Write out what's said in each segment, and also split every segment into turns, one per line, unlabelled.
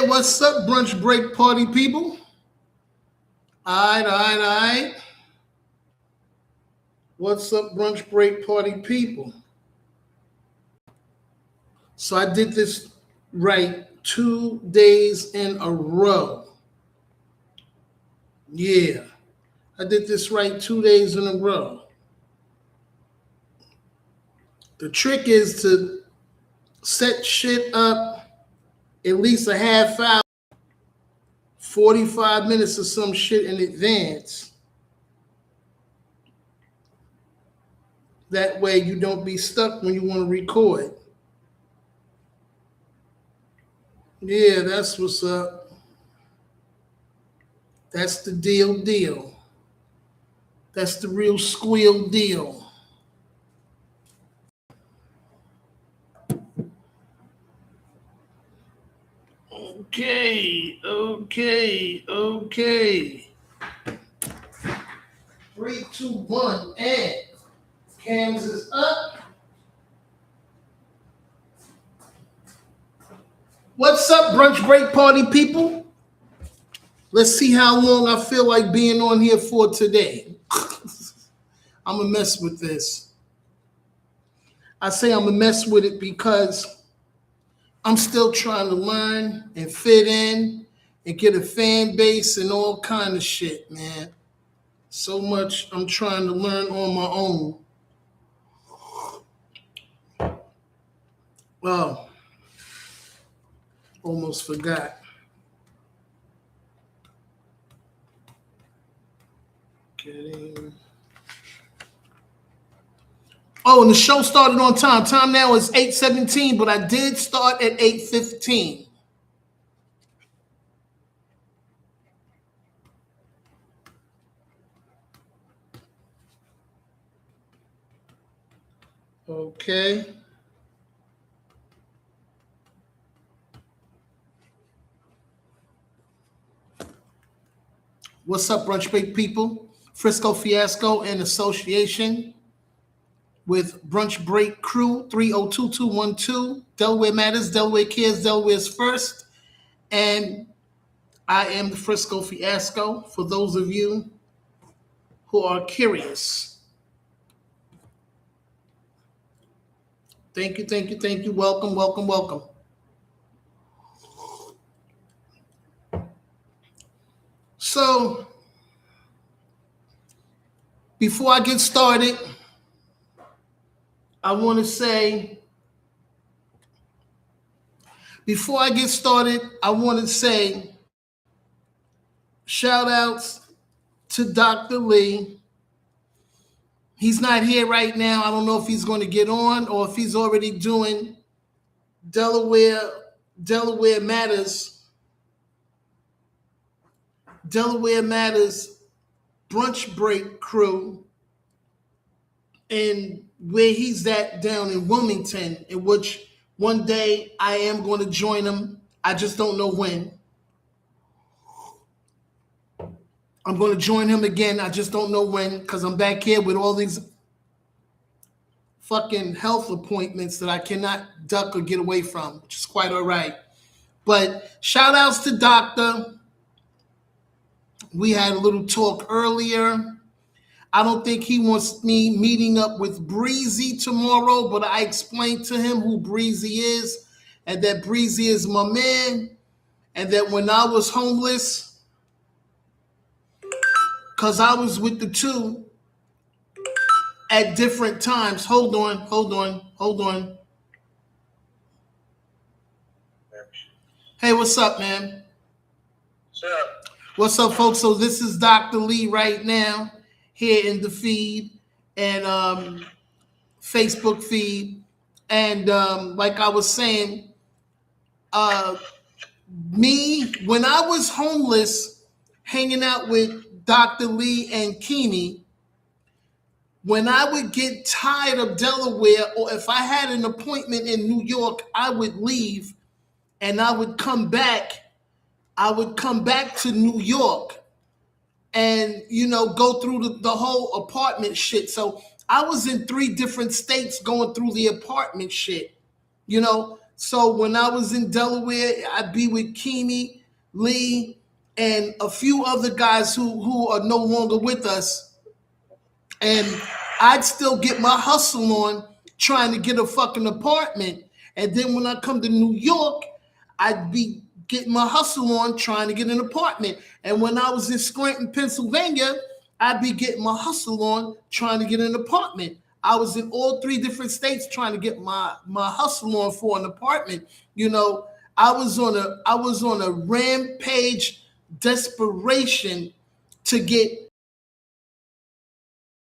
Hey, what's up, brunch break party people? All right. What's up, brunch break party people? So I did this right 2 days in a row. Yeah, I did this right 2 days in a row. The trick is to set shit up at least a half hour, 45 minutes or some shit in advance. That way you don't be stuck when you want to record. Yeah, that's what's up. That's the deal. That's the real squeal deal. Okay. 3, 2, 1, and cams is up. What's up, brunch break party people? Let's see how long I feel like being on here for today. I'm gonna mess with this. I say I'm gonna mess with it because I'm still trying to learn and fit in and get a fan base and all kind of shit, man. So much I'm trying to learn on my own. Oh, almost forgot. Getting. Oh, and the show started on time. Time now is 8:17, but I did start at 8:15. Okay. What's up, brunch break people? FRiSCO, FiASCO, in association with Brunch Break Crew 302212. Delaware Matters, Delaware Cares, Delaware's First. And I am the FRiSCO FiASCO for those of you who are curious. Thank you. Welcome. So, before I get started, I want to say, shout outs to Dr. Lee. He's not here right now. I don't know if he's going to get on or if he's already doing Delaware Matters brunch break crew, and where he's at down in Wilmington, in which one day I am going to join him. I just don't know when. I'm going to join him again. I just don't know when, because I'm back here with all these fucking health appointments that I cannot duck or get away from, which is quite all right. But shout outs to Doctor. We had a little talk earlier. I don't think he wants me meeting up with Breezy tomorrow, but I explained to him who Breezy is, and that Breezy is my man, and that when I was homeless, because I was with the two at different times. Hold on. Hey, what's up, man? What's up, folks? So this is Dr. Lee right now, here in the feed and Facebook feed. And like I was saying, me, when I was homeless, hanging out with Dr. Lee and Keeney, when I would get tired of Delaware, or if I had an appointment in New York, I would leave and I would come back. I would come back to New York and, go through the whole apartment shit. So I was in 3 different states going through the apartment shit, So when I was in Delaware, I'd be with Keeney, Lee, and a few other guys who are no longer with us. And I'd still get my hustle on trying to get a fucking apartment. And then when I come to New York, I'd be getting my hustle on trying to get an apartment. And when I was in Scranton, Pennsylvania, I'd be getting my hustle on trying to get an apartment. I was in all three different states trying to get my hustle on for an apartment. You know, I was on a rampage desperation to get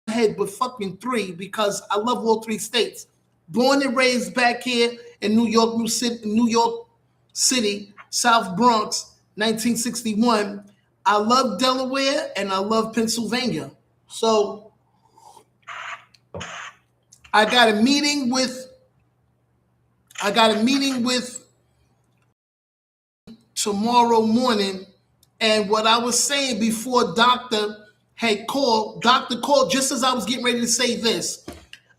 ahead with fucking three because I love all three states. Born and raised back here in New York City, South Bronx, 1961. I love Delaware and I love Pennsylvania. So I got a meeting with tomorrow morning, and what I was saying before Doctor called just as I was getting ready to say this.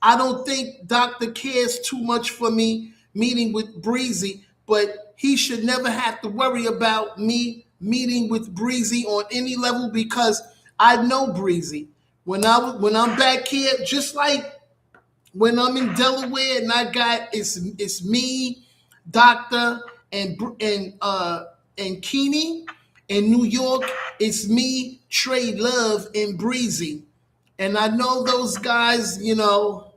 I don't think Doctor cares too much for me meeting with Breezy, but he should never have to worry about me meeting with Breezy on any level because I know Breezy. When I'm back here, just like when I'm in Delaware and I got it's me, Doctor, and Keeney. In New York, it's me, Trey Love, and Breezy. And I know those guys, you know,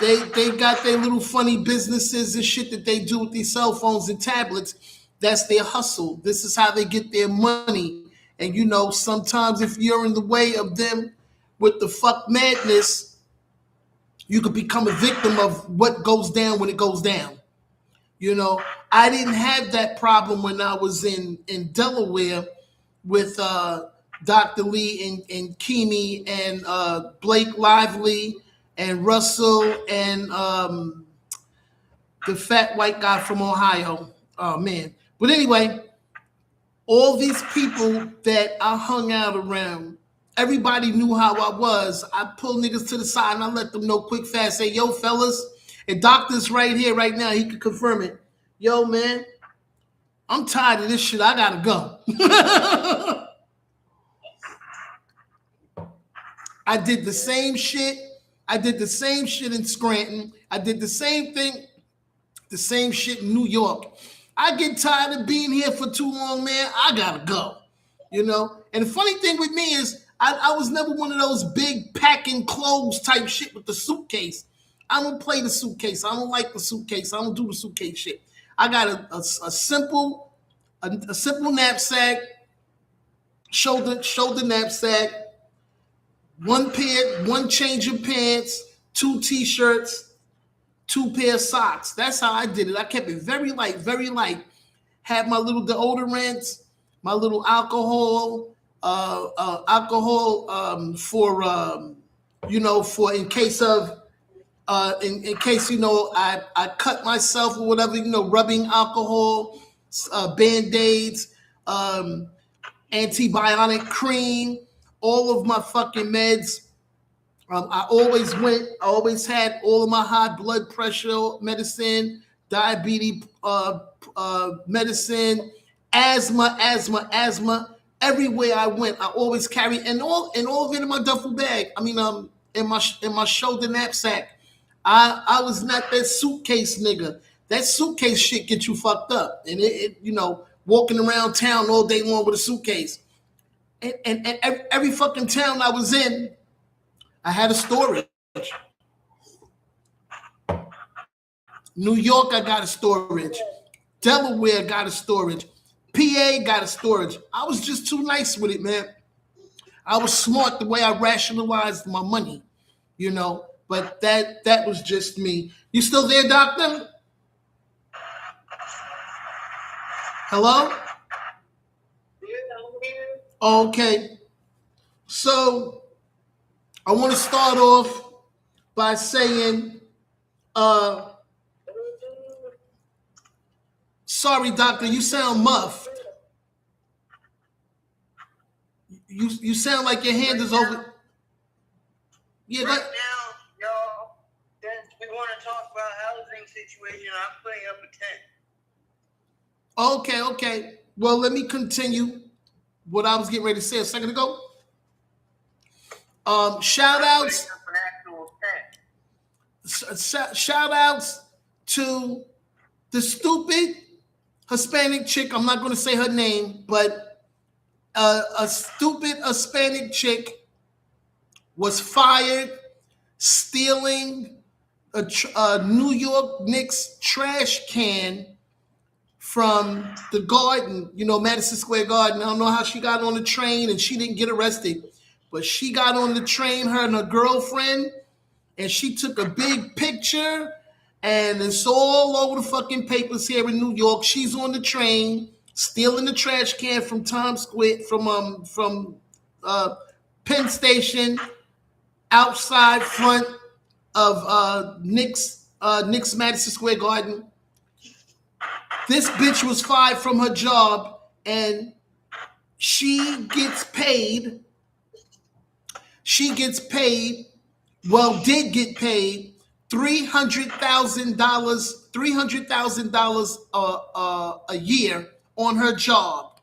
they got their little funny businesses and shit that they do with these cell phones and tablets. That's their hustle. This is how they get their money. And you know, sometimes if you're in the way of them with the fuck madness, you could become a victim of what goes down when it goes down. You know, I didn't have that problem when I was in Delaware with Dr. Lee and Keeney and Blake Lively and Russell and the fat white guy from Ohio. Oh, man. But anyway, all these people that I hung out around, everybody knew how I was. I pull niggas to the side and I let them know quick, fast, say, yo, fellas, and Doctor's right here, right now. He can confirm it. Yo, man, I'm tired of this shit. I gotta go. I did the same shit. I did the same shit in Scranton. I did the same shit in New York. I get tired of being here for too long, man. I gotta go. You know? And the funny thing with me is I was never one of those big packing clothes type shit with the suitcase. I don't play the suitcase. I don't like the suitcase. I don't do the suitcase shit. I got a simple knapsack, shoulder knapsack, one change of pants, 2 t-shirts, 2 pair of socks. That's how I did it. I kept it very light, very light. Had my little deodorants, my little alcohol for in case of in case, you know, I cut myself or whatever, you know, rubbing alcohol, Band-Aids, antibiotic cream, all of my fucking meds. I always had all of my high blood pressure medicine, diabetes medicine, asthma. Everywhere I went, I always carried and all of it in my duffel bag. I mean, in my shoulder knapsack. I was not that suitcase nigga. That suitcase shit get you fucked up. And it you know, walking around town all day long with a suitcase. And every fucking town I was in, I had a storage. New York, I got a storage. Delaware got a storage. PA got a storage. I was just too nice with it, man. I was smart the way I rationalized my money, you know. But that was just me. You still there, Doctor? Hello? Okay. So I want to start off by saying, sorry, Doctor, you sound muffed. You sound like your hand is over. Yeah,
right now, y'all, that's been want to talk about housing situation, I'm putting up a 10.
Okay. Well, let me continue what I was getting ready to say a second ago. Shout outs to the stupid Hispanic chick. I'm not going to say her name, but a stupid Hispanic chick was fired stealing a New York Knicks trash can from the garden, Madison Square Garden. I don't know how she got on the train and she didn't get arrested, but she got on the train, her and her girlfriend, and she took a big picture, and it's all over the fucking papers here in New York. She's on the train stealing the trash can from Times Square, from Penn Station, outside front of Knicks Madison Square Garden. This bitch was fired from her job, and she gets paid. Did get paid $300,000 a year on her job.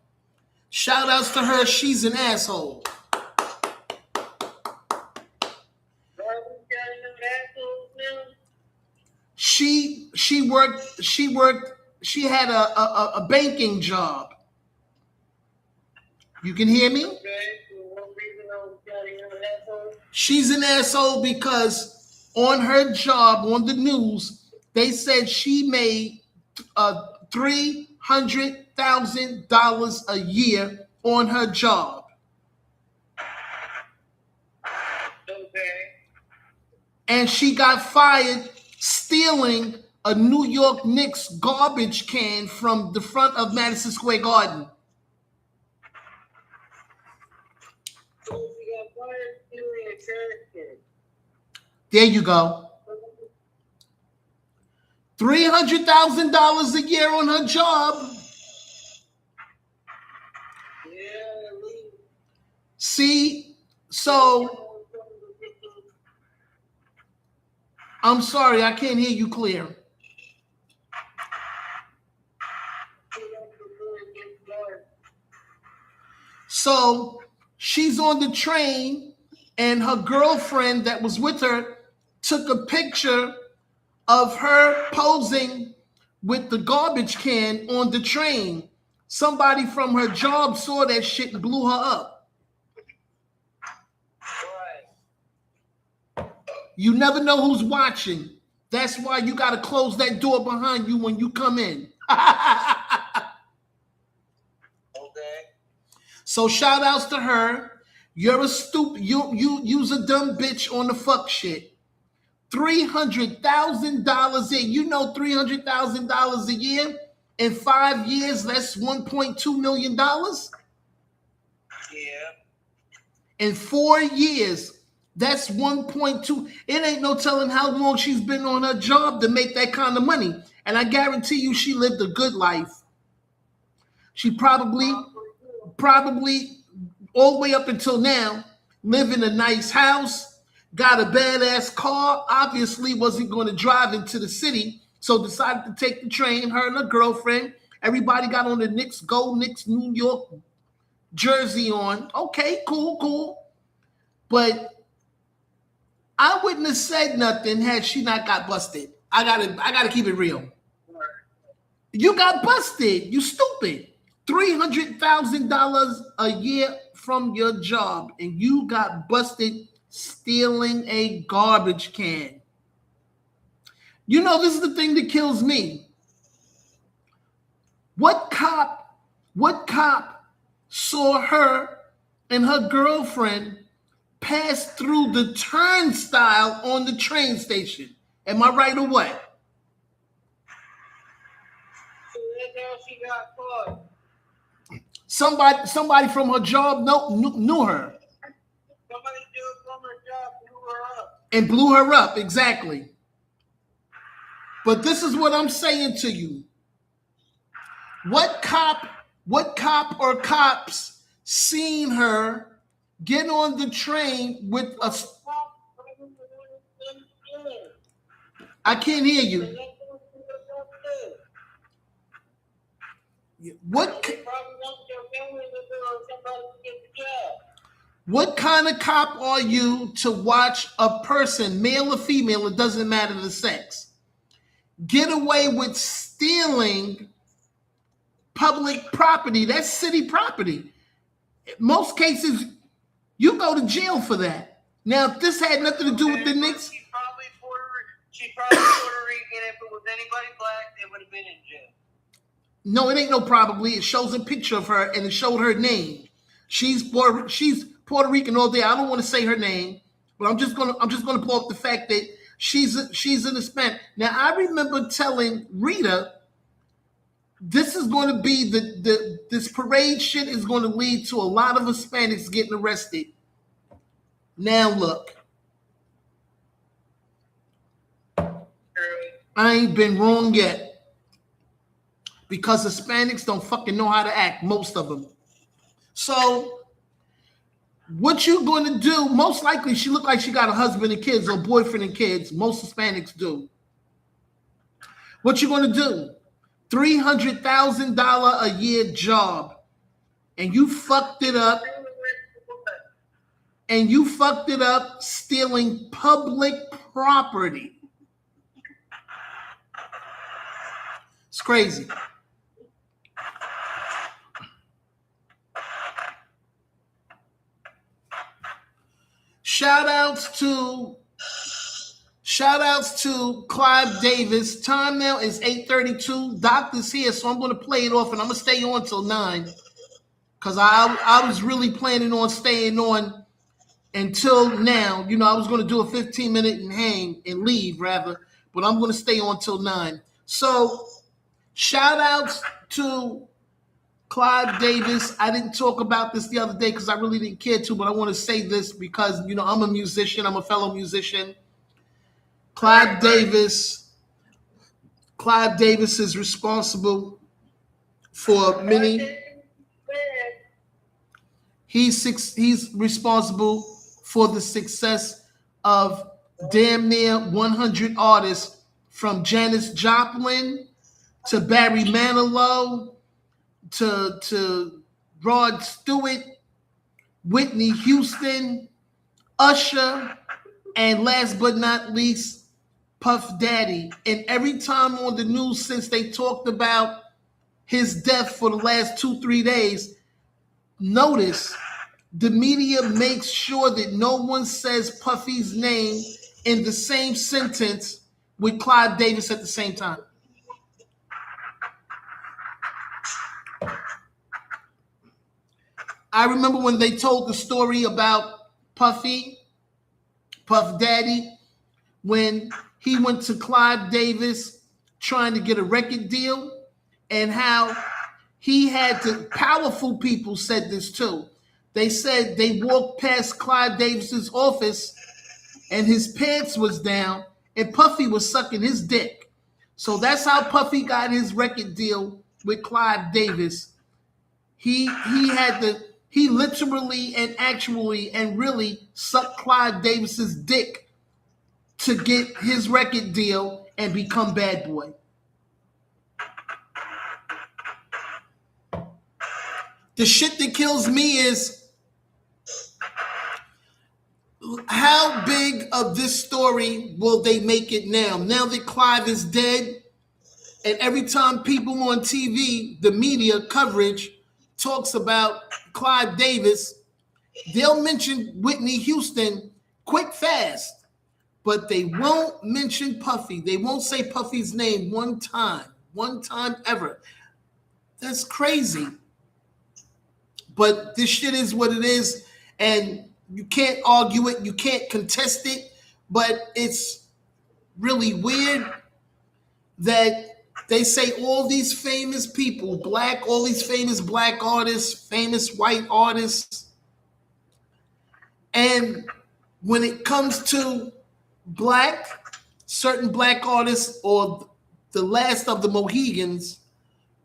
Shout outs to her. She's an asshole. She had a banking job. You can hear me? She's an asshole because on her job, on the news, they said she made $300,000 a year on her job. Okay. And she got fired stealing a New York Knicks garbage can from the front of Madison Square Garden.
So she got fired stealing a trash can.
There you go. $300,000 a year on her job.
Yeah.
See, so I'm sorry, I can't hear you clear. So she's on the train, and her girlfriend that was with her took a picture of her posing with the garbage can on the train. Somebody from her job saw that shit and blew her up. Right. You never know who's watching. That's why you got to close that door behind you when you come in. So shout outs to her. You're a stupid. You's a dumb bitch on the fuck shit. $300,000 a year. You know $300,000 a year in 5 years. That's $1.2 million.
Yeah.
In 4 years, that's 1.2. It ain't no telling how long she's been on her job to make that kind of money. And I guarantee you, she lived a good life. She probably all the way up until now, live in a nice house, got a badass car, obviously wasn't going to drive into the city, so decided to take the train, her and her girlfriend. Everybody got on the Knicks New York jersey on. Okay, cool. But I wouldn't have said nothing had she not got busted. I gotta keep it real. You got busted. You stupid. $300,000 a year from your job, and you got busted stealing a garbage can. You know, this is the thing that kills me. What cop saw her and her girlfriend pass through the turnstile on the train station? Am I right or what?
So that's how she got caught.
Somebody from her job knew her.
Somebody from her job blew her up.
And blew her up, exactly. But this is what I'm saying to you. What cop or cops seen her get on the train with a... I can't hear you.
And that's what you're supposed to do.
What
They probably want your family member or somebody to get the job.
what kind of cop are you to watch a person, male or female, it doesn't matter the sex, get away with stealing public property? That's city property. In most cases, you go to jail for that. Now, if this had nothing to do with the Knicks,
She's probably Puerto Rican. If it was anybody black, they would have been in jail.
no, it ain't no probably. It shows a picture of her and it showed her name. She's Puerto Rican all day. I don't want to say her name, but I'm just gonna pull up the fact that she's an Hispanic. Now, I remember telling Rita, this is going to be this parade shit is going to lead to a lot of Hispanics getting arrested. Now look, I ain't been wrong yet, because Hispanics don't fucking know how to act, most of them. So what you going to do? Most likely, she look like she got a husband and kids or boyfriend and kids. Most Hispanics do. What you going to do? $300,000 a year job, and you fucked it up. And you fucked it up stealing public property. It's crazy. Shout outs to Clive Davis. Time now is 8:32. Doctor's here, so I'm going to play it off, and I'm going to stay on till 9. Because I was really planning on staying on until now. You know, I was going to do a 15-minute and hang and leave, rather. But I'm going to stay on till 9. So, shout outs to Clive Davis. I didn't talk about this the other day because I really didn't care to, but I want to say this because, you know, I'm a musician. I'm a fellow musician. Clive Davis is responsible for many. He's responsible for the success of damn near 100 artists, from Janis Joplin to Barry Manilow to Rod Stewart, Whitney Houston, Usher, and last but not least, Puff Daddy. And every time on the news since they talked about his death for the last 2-3 days, notice the media makes sure that no one says Puffy's name in the same sentence with Clive Davis at the same time. I remember when they told the story about Puff Daddy, when he went to Clive Davis trying to get a record deal, and how he had to, powerful people said this too. They said they walked past Clive Davis's office and his pants was down and Puffy was sucking his dick. So that's how Puffy got his record deal with Clive Davis. He literally and actually and really sucked Clive Davis's dick to get his record deal and become Bad Boy. The shit that kills me is how big of this story will they make it now? Now that Clive is dead, and every time people on TV, the media coverage talks about Clive Davis, they'll mention Whitney Houston quick, fast, but they won't mention Puffy. They won't say Puffy's name one time ever. That's crazy. But this shit is what it is, and you can't argue it, you can't contest it, but it's really weird that they say all these famous people, all these famous black artists, famous white artists, and when it comes to certain black artists, or the last of the Mohegans,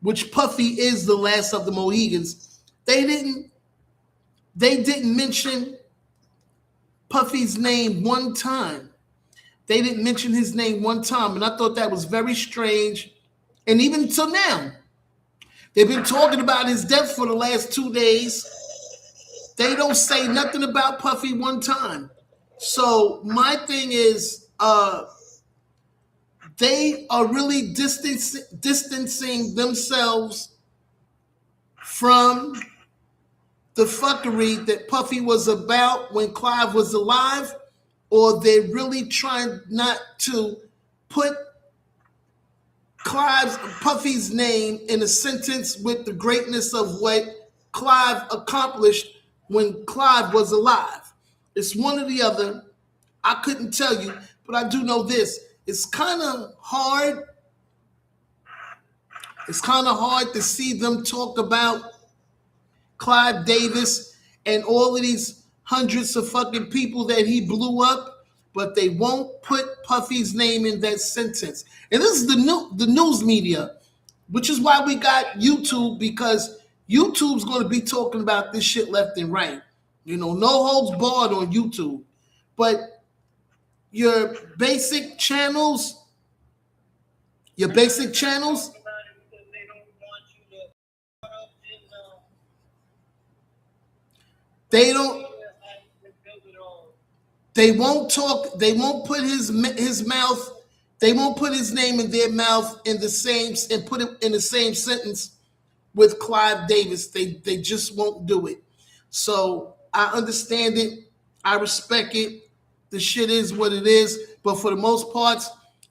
which Puffy is the last of the Mohegans, they didn't mention Puffy's name one time. They didn't mention his name one time, and I thought that was very strange. And even till now, they've been talking about his death for the last 2 days. They don't say nothing about Puffy one time. So my thing is, they are really distancing themselves from the fuckery that Puffy was about when Clive was alive, or they're really trying not to put Puffy's name in a sentence with the greatness of what Clive accomplished when Clive was alive. It's one or the other. I couldn't tell you, but I do know this. It's kind of hard. It's kind of hard to see them talk about Clive Davis and all of these hundreds of fucking people that he blew up, but they won't put Puffy's name in that sentence. And this is the news media, which is why we got YouTube, because YouTube's going to be talking about this shit left and right. You know, no holds barred on YouTube. But your basic channels,
About it because they don't want you to caught up in
they don't.
media and build it all.
They won't talk. They won't put his mouth. They won't put his name in their mouth in the same and put it in the same sentence with Clive Davis. They just won't do it. So I understand it. I respect it. The shit is what it is. But for the most part,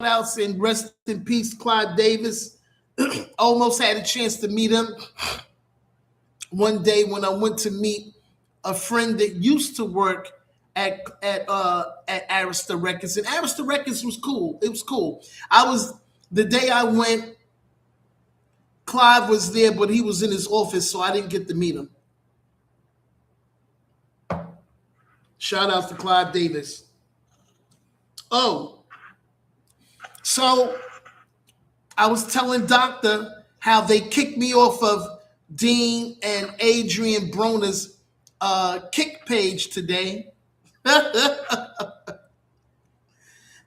outs and rest in peace, Clive Davis. Almost had a chance to meet him one day when I went to meet a friend that used to work at Arista Records, and Arista Records was cool. It was cool. The day I went, Clive was there, but he was in his office, so I didn't get to meet him. Shout out to Clive Davis. Oh, so I was telling Doctor how they kicked me off of Dean and Adrian Broner's kick page today.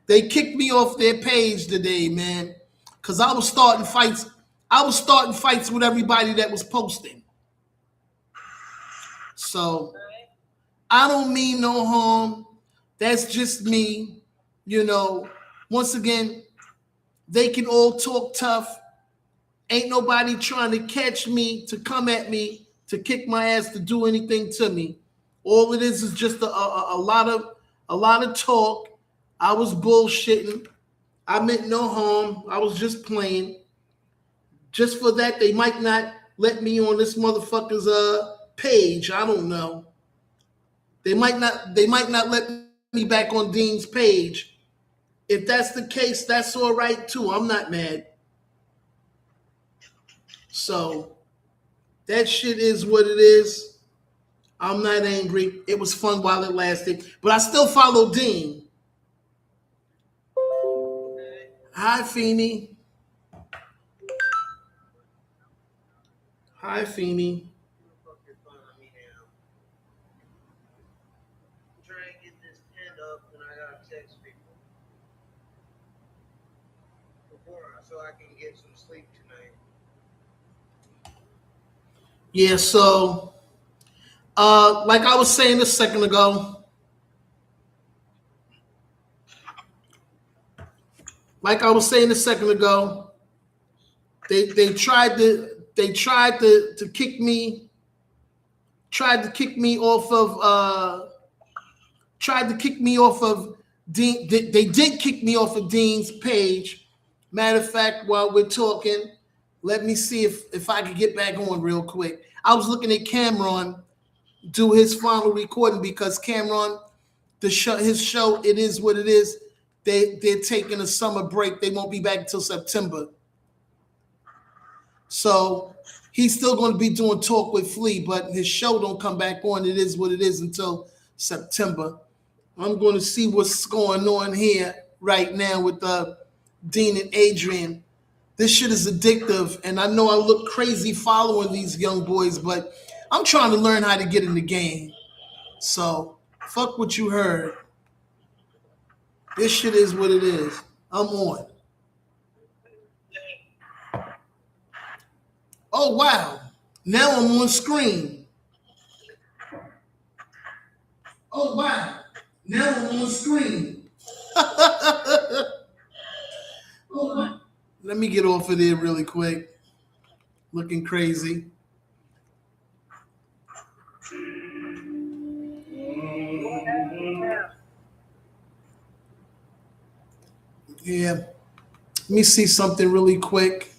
They kicked me off their page today, man, because I was starting fights. I was starting fights with everybody that was posting. So I don't mean no harm. That's just me. You know, once again, they can all talk tough. Ain't nobody trying to catch me, to come at me, to kick my ass, to do anything to me. All it is just a lot of talk. I was bullshitting. I meant no harm. I was just playing. Just for that, they might not let me on this motherfucker's page. I don't know. They might not let me back on Dean's page. If that's the case, that's all right too. I'm not mad. So that shit is what it is. I'm not angry. It was fun while it lasted. But I still follow Dean. Hi, Feeny. Hi, Feeny.
Try and get this pen up, and I gotta text people so I can get some sleep tonight.
Yeah, so like I was saying a second ago, they tried to kick me off of Dean. They did kick me off of Dean's page. Matter of fact, while we're talking, let me see if I could get back on real quick. I was looking at Cameron do his final recording because Cameron, his show, it is what it is. They're taking a summer break. They won't be back until September. So he's still going to be doing Talk with Flea, but his show don't come back on. It is what it is until September. I'm going to see what's going on here right now with Dean and Adrian. This shit is addictive, and I know I look crazy following these young boys, but I'm trying to learn how to get in the game. So fuck what you heard. This shit is what it is. I'm on. Oh wow. Now I'm on screen. Oh wow. Now I'm on screen. Oh, wow. Let me get off of there really quick. Looking crazy. Yeah. Let me see something really quick.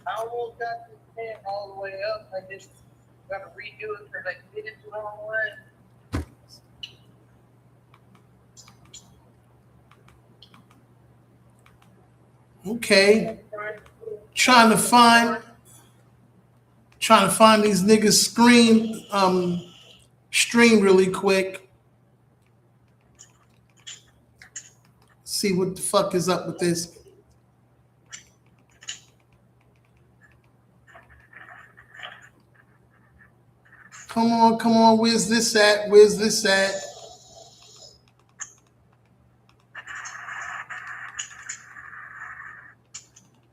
I almost got this pen all the way up. I just got to redo it because I did it the wrong way.
Okay. Trying to find these niggas stream really quick. See what the fuck is up with this. Come on. Where's this at?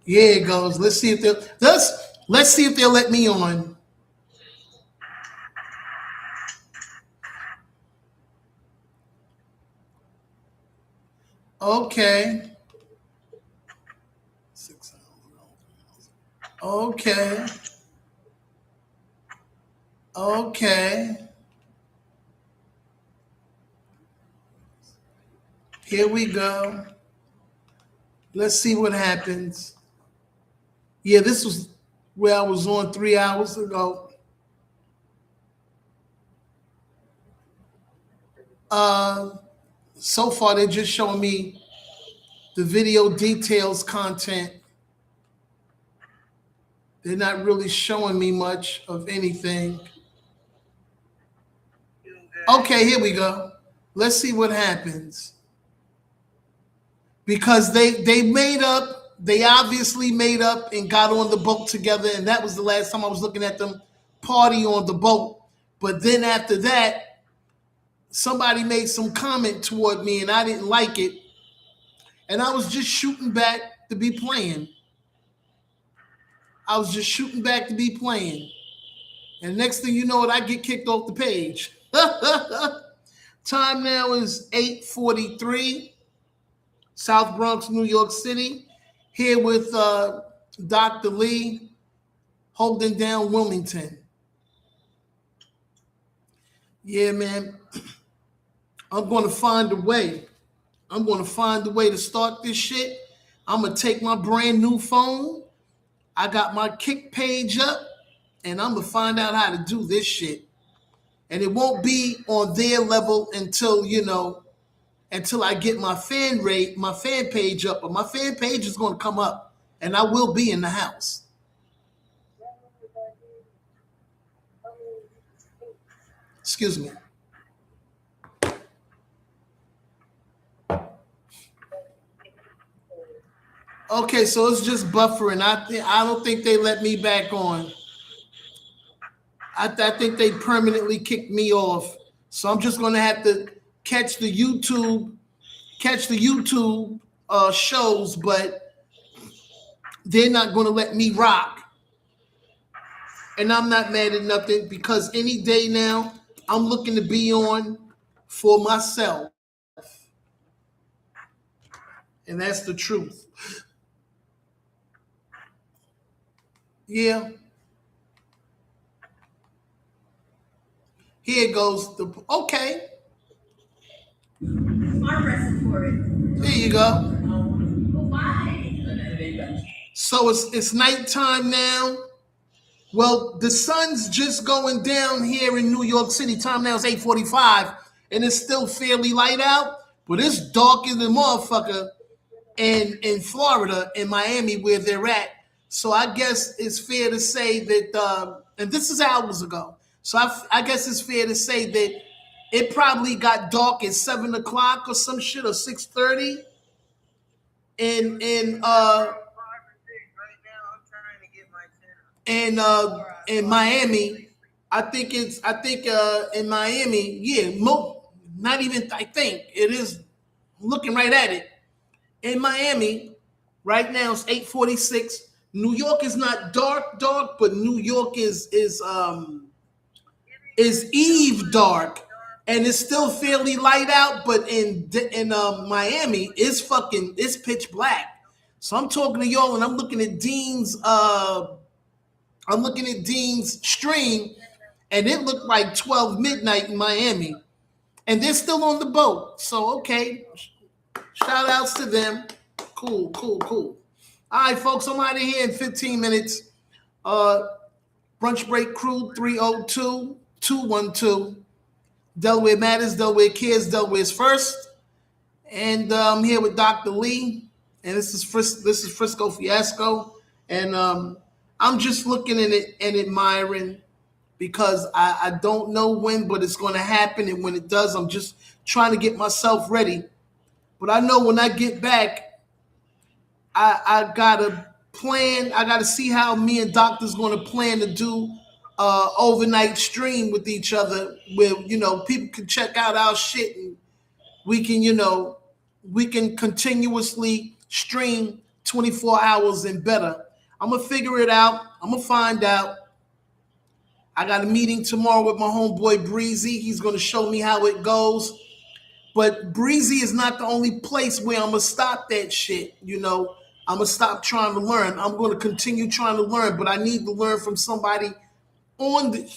Yeah, it goes. Let's see if they'll let me on. Okay. Okay. Here we go. Let's see what happens. Yeah, this was where I was on 3 hours ago. So far they're just showing me the video details content. They're not really showing me much of anything. Okay, here we go. Let's see what happens. Because they obviously made up and got on the boat together, and that was the last time I was looking at them party on the boat. But then after that, somebody made some comment toward me and I didn't like it. And I was just shooting back to be playing. And next thing you know, I get kicked off the page. Time now is 8:43, South Bronx, New York City. Here with Dr. Lee, holding down Wilmington. Yeah, man. I'm going to find a way. To start this shit. I'm going to take my brand new phone. I got my Kick page up, and I'm going to find out how to do this shit. And it won't be on their level until I get my fan page up. But my fan page is going to come up, and I will be in the house. Excuse me. Okay, so it's just buffering. I don't think they let me back on. I think they permanently kicked me off. So I'm just gonna have to catch the YouTube shows, but they're not gonna let me rock. And I'm not mad at nothing because any day now I'm looking to be on for myself. And that's the truth. Yeah. Here it goes. Okay. There you go. So it's nighttime now. Well, the sun's just going down here in New York City. Time now is 8:45, and it's still fairly light out, but it's dark as a motherfucker in Florida, in Miami, where they're at. So I guess it's fair to say that, and this is hours ago. So I guess it's fair to say that it probably got dark at 7 o'clock or some shit, or 6:30. In Miami, I think in Miami, yeah, not even I think it is looking right at it. In Miami, right now it's 8:46. New York is not dark, but New York is eve dark, and it's still fairly light out. But in Miami, it's pitch black. So I'm talking to y'all, and I'm looking at Dean's stream, and it looked like 12 midnight in Miami, and they're still on the boat. So okay, shout outs to them. Cool, cool, cool. All right, folks, I'm out of here in 15 minutes. Uh, Brunch Break Crew 302-212. Delaware Matters, Delaware Cares, Delaware's First. And I'm here with Dr. Lee. And this is FRiSCO FiASCO. And I'm just looking at it and admiring because I don't know when, but it's going to happen. And when it does, I'm just trying to get myself ready. But I know when I get back, I gotta plan. I gotta see how me and Doctor's gonna plan to do overnight stream with each other, where people can check out our shit and we can we can continuously stream 24 hours and better. I'm gonna figure it out. I'm gonna find out. I got a meeting tomorrow with my homeboy Breezy. He's gonna show me how it goes. But Breezy is not the only place where I'm gonna stop that shit. I'm gonna stop trying to learn. I'm gonna continue trying to learn, but I need to learn from somebody on the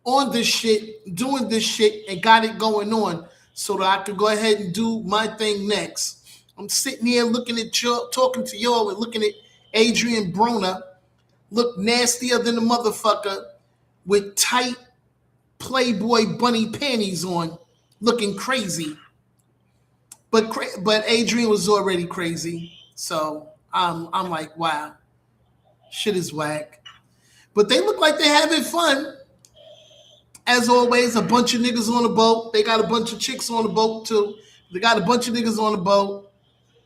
on this shit, doing this shit, and got it going on, so that I could go ahead and do my thing next. I'm sitting here looking at y'all, talking to y'all, and looking at Adrian Broner, look nastier than a motherfucker with tight Playboy bunny panties on, looking crazy. But Adrian was already crazy, so I'm like, wow, shit is whack. But they look like they're having fun. As always, a bunch of niggas on the boat. They got a bunch of chicks on the boat too. They got a bunch of niggas on the boat,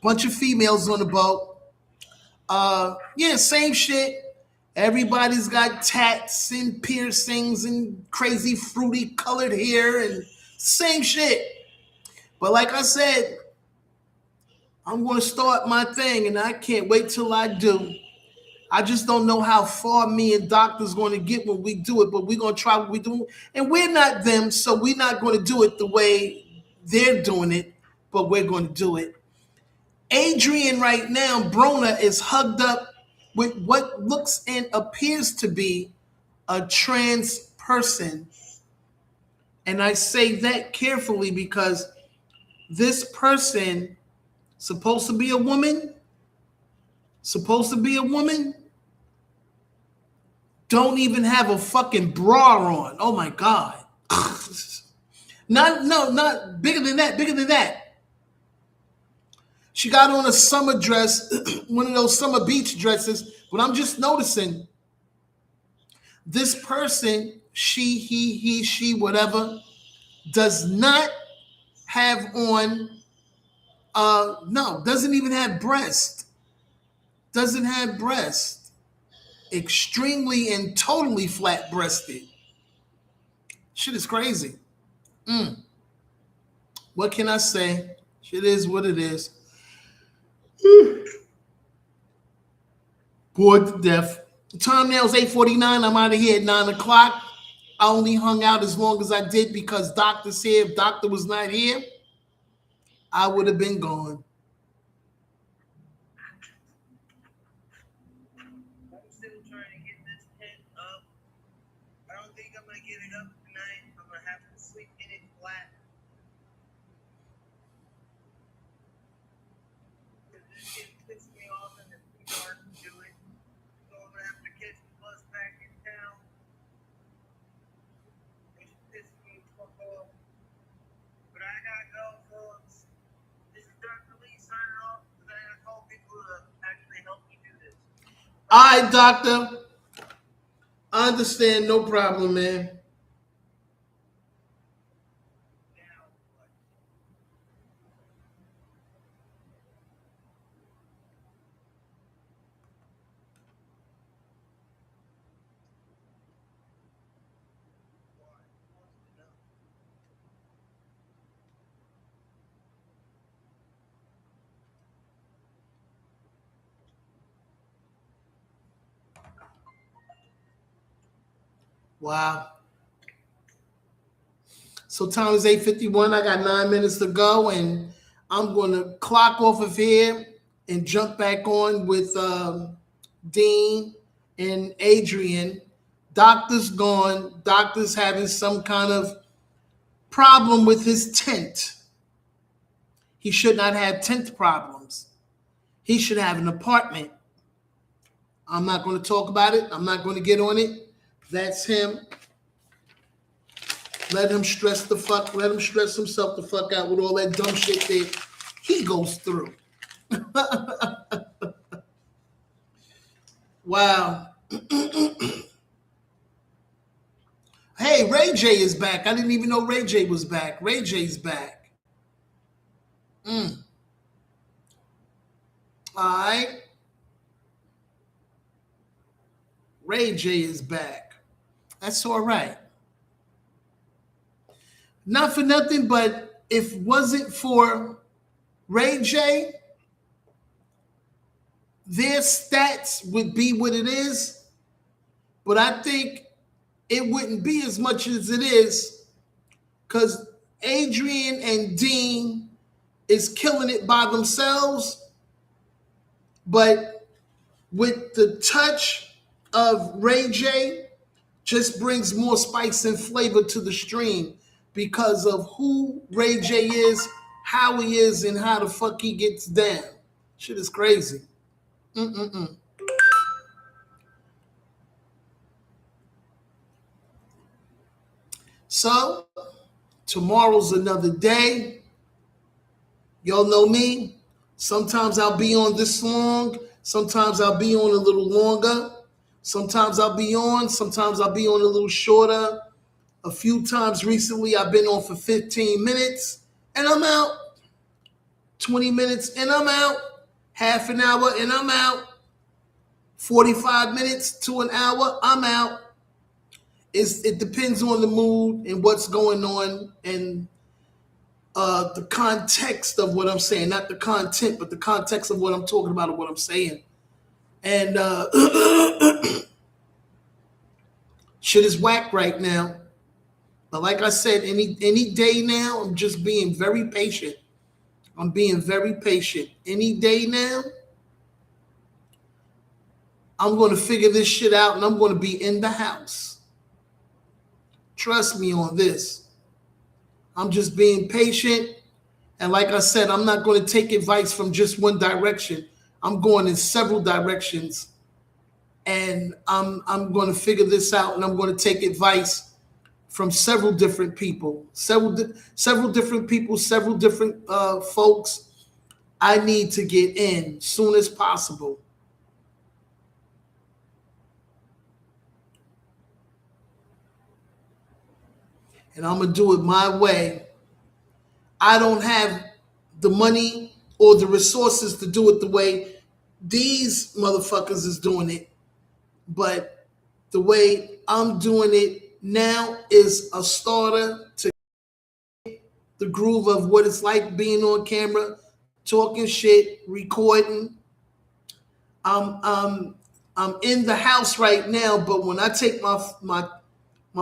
bunch of females on the boat. Yeah, same shit. Everybody's got tats and piercings and crazy fruity colored hair and same shit. But like I said, I'm going to start my thing, and I can't wait till I do. I just don't know how far me and Doctor's going to get when we do it, but we're going to try what we do. And we're not them, so we're not going to do it the way they're doing it, but we're going to do it. Adrian right now, Brona, is hugged up with what looks and appears to be a trans person. And I say that carefully because this person supposed to be a woman, don't even have a fucking bra on. Oh my God. Not bigger than that. She got on a summer dress, one of those summer beach dresses, but I'm just noticing this person, she, he, she, whatever, does not have on, no, doesn't even have breast. Doesn't have breast. Extremely and totally flat breasted. Shit is crazy. What can I say? Shit is what it is. Bored to death. The time now is 8:49. I'm out of here at 9 o'clock. I only hung out as long as I did because Doctor's here. If Doctor was not here, I would have been gone.
I'm still trying to get this tent up. I don't think I'm gonna get it up tonight. I'm gonna have to sleep in it flat. This shit pissed me off and it's too hard to do it. So I'm gonna have to catch the bus back in town. It's pissing me the fuck off. But I gotta go, folks. This is Dr. Lee signing off because I gotta call people to actually help me do this.
All right, Doctor. I understand. No problem, man. Wow. So time is 8:51. I got 9 minutes to go, and I'm going to clock off of here and jump back on with Dean and Adrian. Doctor's gone. Doctor's having some kind of problem with his tent. He should not have tent problems. He should have an apartment. I'm not going to talk about it. I'm not going to get on it. That's him. Let him stress the fuck. Let him stress himself the fuck out with all that dumb shit that he goes through. Wow. Hey, Ray J is back. I didn't even know Ray J was back. Ray J's back. All right. Ray J is back. That's all right. Not for nothing, but if it wasn't for Ray J, their stats would be what it is. But I think it wouldn't be as much as it is because Adrian and Dean is killing it by themselves. But with the touch of Ray J, just brings more spice and flavor to the stream because of who Ray J is, how he is, and how the fuck he gets down. Shit is crazy. So, tomorrow's another day. Y'all know me. Sometimes I'll be on this long. Sometimes I'll be on a little longer. Sometimes I'll be on. Sometimes I'll be on a little shorter. A few times recently, I've been on for 15 minutes and I'm out. 20 minutes and I'm out. Half an hour and I'm out. 45 minutes to an hour, I'm out. It depends on the mood and what's going on and the context of what I'm saying. Not the content, but the context of what I'm talking about or what I'm saying. And shit is whack right now. But like I said, any day now, I'm just being very patient. I'm being very patient. Any day now, I'm going to figure this shit out and I'm going to be in the house. Trust me on this. I'm just being patient. And like I said, I'm not going to take advice from just one direction. I'm going in several directions. And I'm going to figure this out and I'm going to take advice from several different people. Several different people, several different folks. I need to get in soon as possible. And I'm going to do it my way. I don't have the money or the resources to do it the way these motherfuckers is doing it. But the way I'm doing it now is a starter to the groove of what it's like being on camera, talking shit, recording. I'm in the house right now, but when I take my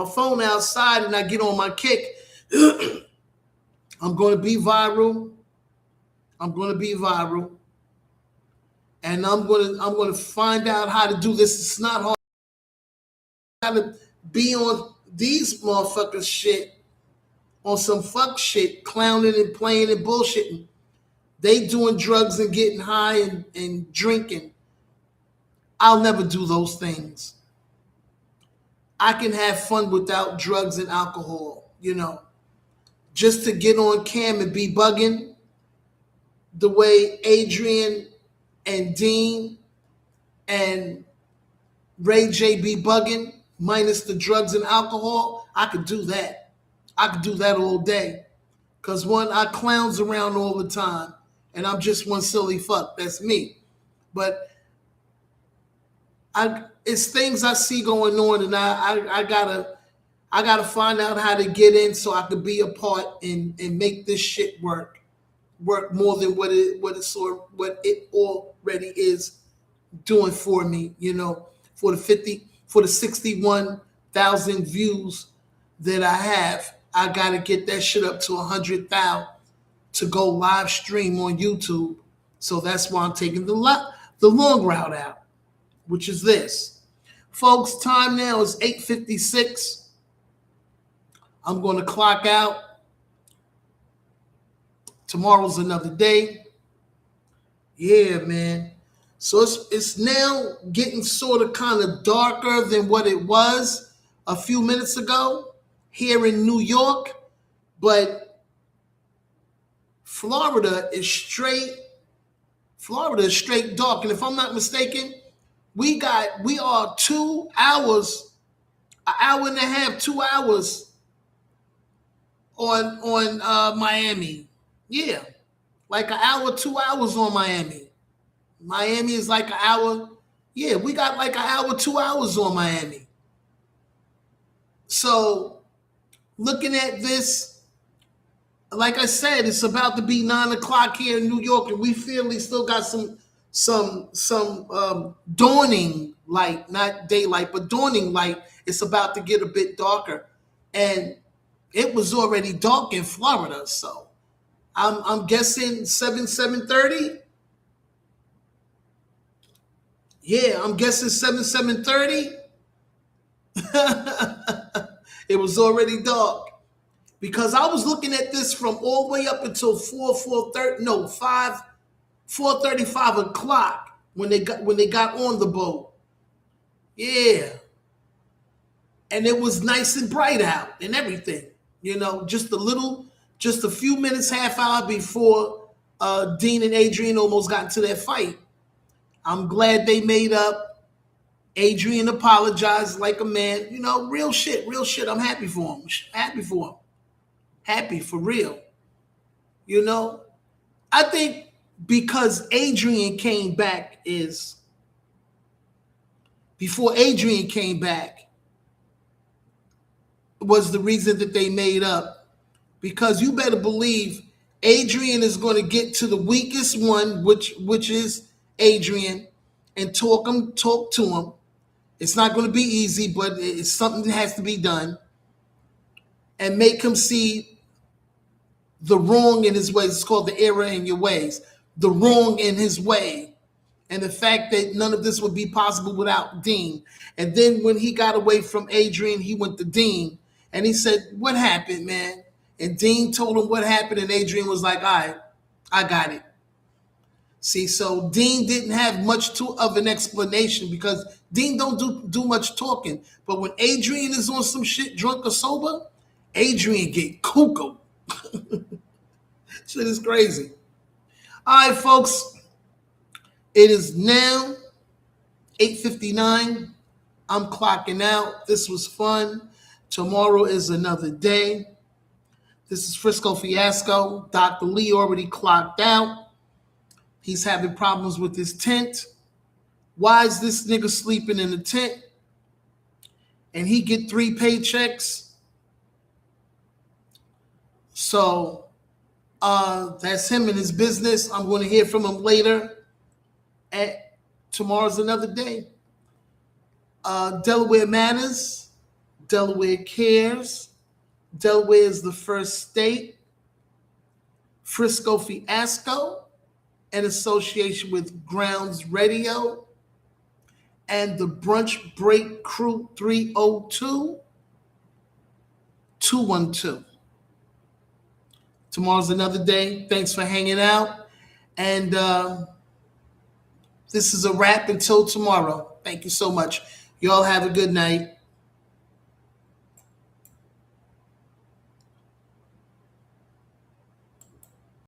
phone outside and I get on my kick, I'm going to be viral. I'm going to be viral. And I'm going to find out how to do this. It's not hard. How to be on these motherfuckers shit, on some fuck shit, clowning and playing and bullshitting. They doing drugs and getting high and drinking. I'll never do those things. I can have fun without drugs and alcohol, just to get on cam and be bugging the way Adrian and Dean and Ray J be bugging, minus the drugs and alcohol. I could do that. I could do that all day. Because one, I clowns around all the time, and I'm just one silly fuck. That's me. But it's things I see going on, and I gotta find out how to get in so I could be a part and make this shit work more than what it already is doing for me. For the 61,000 100,000 views that I have, I gotta get that shit up to 100,000 to go live stream on YouTube. So that's why I'm taking the long route out, which is this. Folks, time now is 8:56. I'm going to clock out. Tomorrow's another day. Yeah, man. So it's now getting sort of kind of darker than what it was a few minutes ago here in New York, but Florida is straight dark. And if I'm not mistaken, we are 2 hours, an hour and a half, 2 hours on Miami. Yeah, like an hour, 2 hours on Miami. Miami is like an hour. Yeah, we got like an hour, 2 hours on Miami. So looking at this, like I said, it's about to be 9 o'clock here in New York, and we feel we still got some dawning light, not daylight, but dawning light. It's about to get a bit darker, and it was already dark in Florida, so I'm guessing 7:30. Yeah, I'm guessing 7:30. It was already dark because I was looking at this from all the way up until 4:35 o'clock when they got on the boat. Yeah, and it was nice and bright out and everything. Just a few minutes, half hour before Dean and Adrian almost got into that fight. I'm glad they made up. Adrian apologized like a man. Real shit. I'm happy for him. Happy for real. I think because Adrian came back before Adrian came back was the reason that they made up. Because you better believe Adrian is going to get to the weakest one, which is Adrian, and talk to him. It's not going to be easy, but it's something that has to be done, and make him see the wrong in his ways. It's called the error in your ways, the wrong in his way, and the fact that none of this would be possible without Dean. And then when he got away from Adrian, he went to Dean, and he said, "What happened, man?" And Dean told him what happened, and Adrian was like, "All right, I got it." See, so Dean didn't have much of an explanation because Dean don't do much talking. But when Adrian is on some shit, drunk or sober, Adrian get cuckoo. Shit is crazy. All right, folks. It is now 8:59. I'm clocking out. This was fun. Tomorrow is another day. This is FRiSCO FiASCO. Dr. Lee already clocked out. He's having problems with his tent. Why is this nigga sleeping in the tent? And he get 3 paychecks. So that's him and his business. I'm going to hear from him later. Tomorrow's another day. Delaware matters. Delaware cares. Delaware is the first state. FRiSCO FiASCO, in association with Grounds Radio and the Brunch Break Crew 302-212. Tomorrow's another day. Thanks for hanging out. And this is a wrap until tomorrow. Thank you so much. Y'all have a good night.